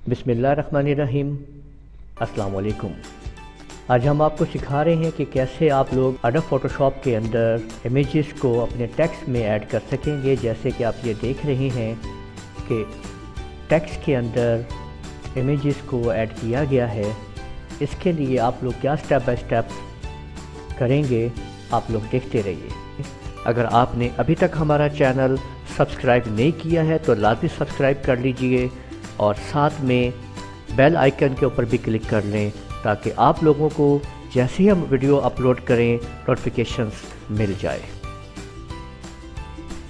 बिस्मिल्लाहिर्रहमानिर्रहीम। अस्सलाम वालेकुम। आज हम आपको सिखा रहे हैं कि कैसे आप लोग एडोब फोटोशॉप के अंदर इमेजेस को अपने टेक्स्ट में ऐड कर सकेंगे। जैसे कि आप ये देख रहे हैं कि टेक्स्ट के अंदर इमेजेस को ऐड किया गया है। इसके लिए आप लोग क्या स्टेप बाय स्टेप करेंगे, आप लोग देखते रहिए। अगर आपने अभी तक हमारा चैनल सब्सक्राइब नहीं किया है तो लाजमी सब्सक्राइब कर लीजिए और साथ में बेल आइकन के ऊपर भी क्लिक कर लें ताकि आप लोगों को जैसे ही हम वीडियो अपलोड करें नोटिफिकेशंस मिल जाए।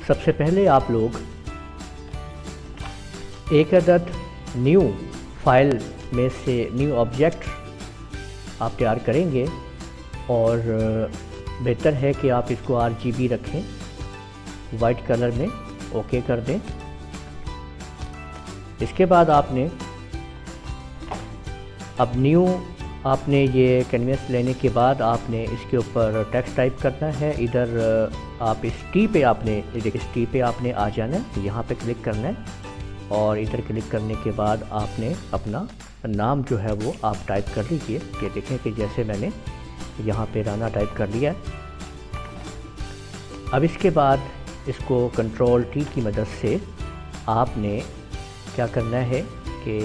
सबसे पहले आप लोग एक अदद न्यू फाइल में से न्यू ऑब्जेक्ट आप तैयार करेंगे और बेहतर है कि आप इसको RGB रखें, वाइट कलर में ओके कर दें। इसके बाद आपने अब न्यू आपने ये कैनवस लेने के बाद आपने इसके ऊपर टेक्स्ट टाइप करना है। इधर आप इस टी पे आपने इस टी पे आपने आ जाना है, यहाँ पे क्लिक करना है और इधर क्लिक करने के बाद आपने अपना नाम जो है वो आप टाइप कर लीजिए। ये देखें कि जैसे मैंने यहाँ पे राना टाइप कर लिया है। अब इसके बाद इसको कंट्रोल T की मदद से आपने क्या करना है कि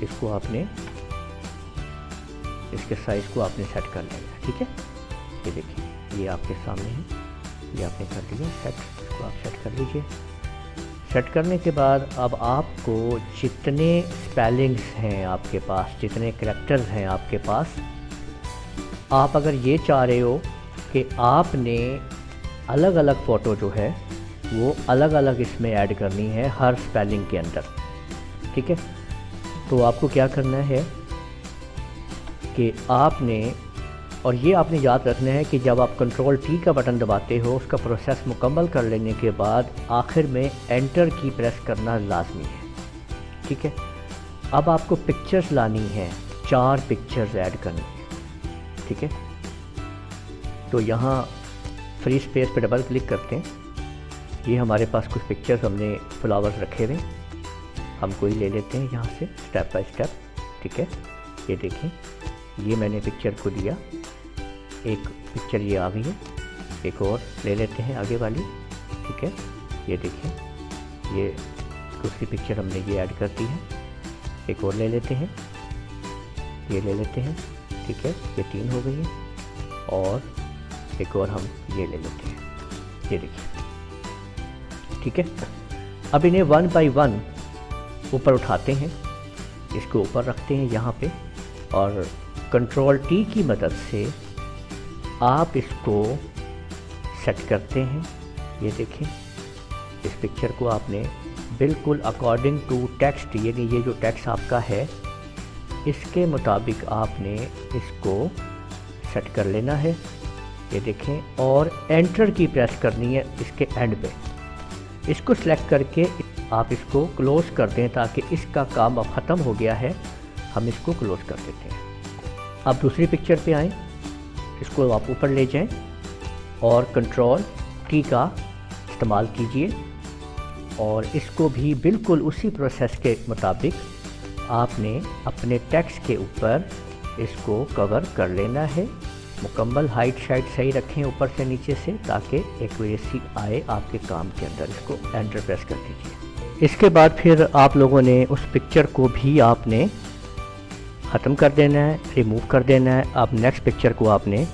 इसको आपने इसके साइज़ को आपने सेट कर लेना है। ठीक है, ये देखिए ये आपके सामने है, ये आपने कर लिया सेट। इसको आप सेट कर लीजिए। सेट करने के बाद अब आपको जितने स्पेलिंग्स हैं आपके पास, जितने करैक्टर्स हैं आपके पास, आप अगर ये चाह रहे हो कि आपने अलग अलग फ़ोटो जो है वो अलग अलग इसमें ऐड करनी है हर स्पेलिंग के अंदर, ठीक है, तो आपको क्या करना है कि आपने, और ये आपने याद रखना है कि जब आप कंट्रोल T का बटन दबाते हो उसका प्रोसेस मुकम्मल कर लेने के बाद आखिर में एंटर की प्रेस करना लाजमी है। ठीक है, अब आपको पिक्चर्स लानी है, 4 पिक्चर्स ऐड करनी है। ठीक है, तो यहाँ फ्री स्पेस पे डबल क्लिक करते हैं। ये हमारे पास कुछ पिक्चर्स हमने फ्लावर्स रखे हुए, हम कोई ले लेते हैं यहाँ से स्टेप बाय स्टेप। ठीक है, ये देखें ये मैंने पिक्चर को दिया, एक पिक्चर ये आ गई है, एक और ले लेते हैं आगे वाली। ठीक है, ये देखें ये दूसरी पिक्चर हमने ये ऐड कर दी है, एक और ले लेते हैं, ये ले लेते हैं। ठीक है, ये 3 हो गई है और एक और हम ये ले लेते हैं, ये देखिए। ठीक है, अब इन्हें 1 बाय 1 ऊपर उठाते हैं, इसको ऊपर रखते हैं यहाँ पे और कंट्रोल T की मदद से आप इसको सेट करते हैं। ये देखें इस पिक्चर को आपने बिल्कुल अकॉर्डिंग टू टेक्स्ट, यानी ये जो टेक्स्ट आपका है इसके मुताबिक आपने इसको सेट कर लेना है। ये देखें और एंटर की प्रेस करनी है इसके एंड पे। इसको सिलेक्ट करके आप इसको क्लोज़ कर दें ताकि इसका काम अब ख़त्म हो गया है, हम इसको क्लोज़ कर देते हैं। अब दूसरी पिक्चर पे आएँ, इसको आप ऊपर ले जाएं और कंट्रोल T का इस्तेमाल कीजिए और इसको भी बिल्कुल उसी प्रोसेस के मुताबिक आपने अपने टेक्स्ट के ऊपर इसको कवर कर लेना है। मुकम्मल हाइट शाइट सही रखें ऊपर से नीचे से ताकि एक्यूरेसी आए आपके काम के अंदर। इसको एंटर प्रेस कर दीजिए। इसके बाद फिर आप लोगों ने उस पिक्चर को भी आपने ख़त्म कर देना है, रिमूव कर देना है। अब नेक्स्ट पिक्चर को आपने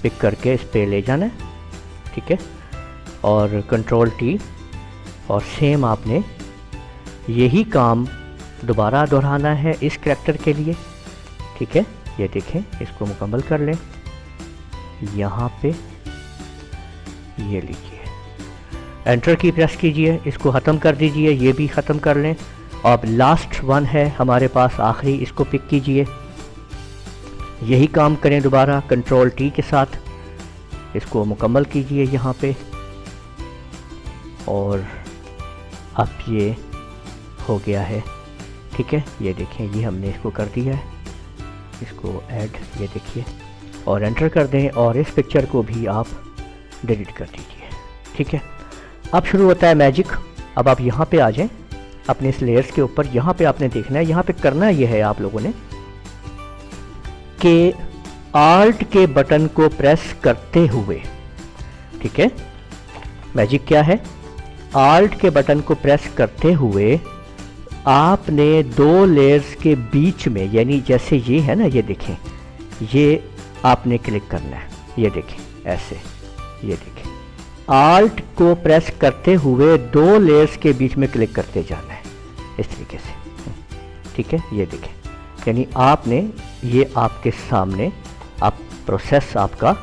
पिक करके इस पे ले जाना है। ठीक है, और कंट्रोल T और सेम आपने यही काम दोबारा दोहराना है इस करैक्टर के लिए। ठीक है, ये देखें इसको मुकम्मल कर लें, यहाँ पे ये लीजिए, एंटर की प्रेस कीजिए, इसको ख़त्म कर दीजिए, ये भी ख़त्म कर लें। अब लास्ट वन है हमारे पास आखिरी, इसको पिक कीजिए, यही काम करें दोबारा कंट्रोल T के साथ, इसको मुकम्मल कीजिए यहाँ पे और अब ये हो गया है। ठीक है, ये देखें ये हमने इसको कर दिया है, इसको ऐड, ये देखिए, और एंटर कर दें और इस पिक्चर को भी आप डिलीट कर दीजिए। ठीक है, अब शुरू होता है मैजिक। अब आप यहाँ पे आ जाएं अपने इस लेयर्स के ऊपर यहाँ पे आपने देखना है, यहाँ पे करना ये है आप लोगों ने कि आल्ट के बटन को प्रेस करते हुए, ठीक है, मैजिक क्या है, आल्ट के बटन को प्रेस करते हुए आपने दो लेयर्स के बीच में, यानी जैसे ये है ना, ये देखें, ये आपने क्लिक करना है, ये देखें ऐसे, ये देखें, आल्ट को प्रेस करते हुए दो लेयर्स के बीच में क्लिक करते जाना है इस तरीके से, ठीक है, ये देखें, यानी आपने ये आपके सामने आप प्रोसेस आपका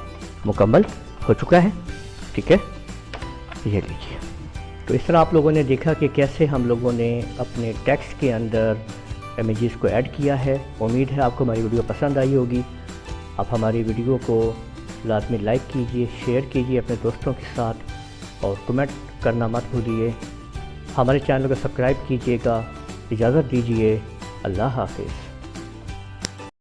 मुकम्मल हो चुका है, ठीक है, ये लीजिए। तो इस तरह आप लोगों ने देखा कि कैसे हम लोगों ने अपने टेक्स्ट के अंदर इमेजेस को ऐड किया है। उम्मीद है आपको हमारी वीडियो पसंद आई होगी। आप हमारी वीडियो को लाजमी लाइक कीजिए, शेयर कीजिए अपने दोस्तों के साथ और कमेंट करना मत भूलिए। हमारे चैनल को सब्सक्राइब कीजिएगा। इजाज़त दीजिए, अल्लाह हाफिज़।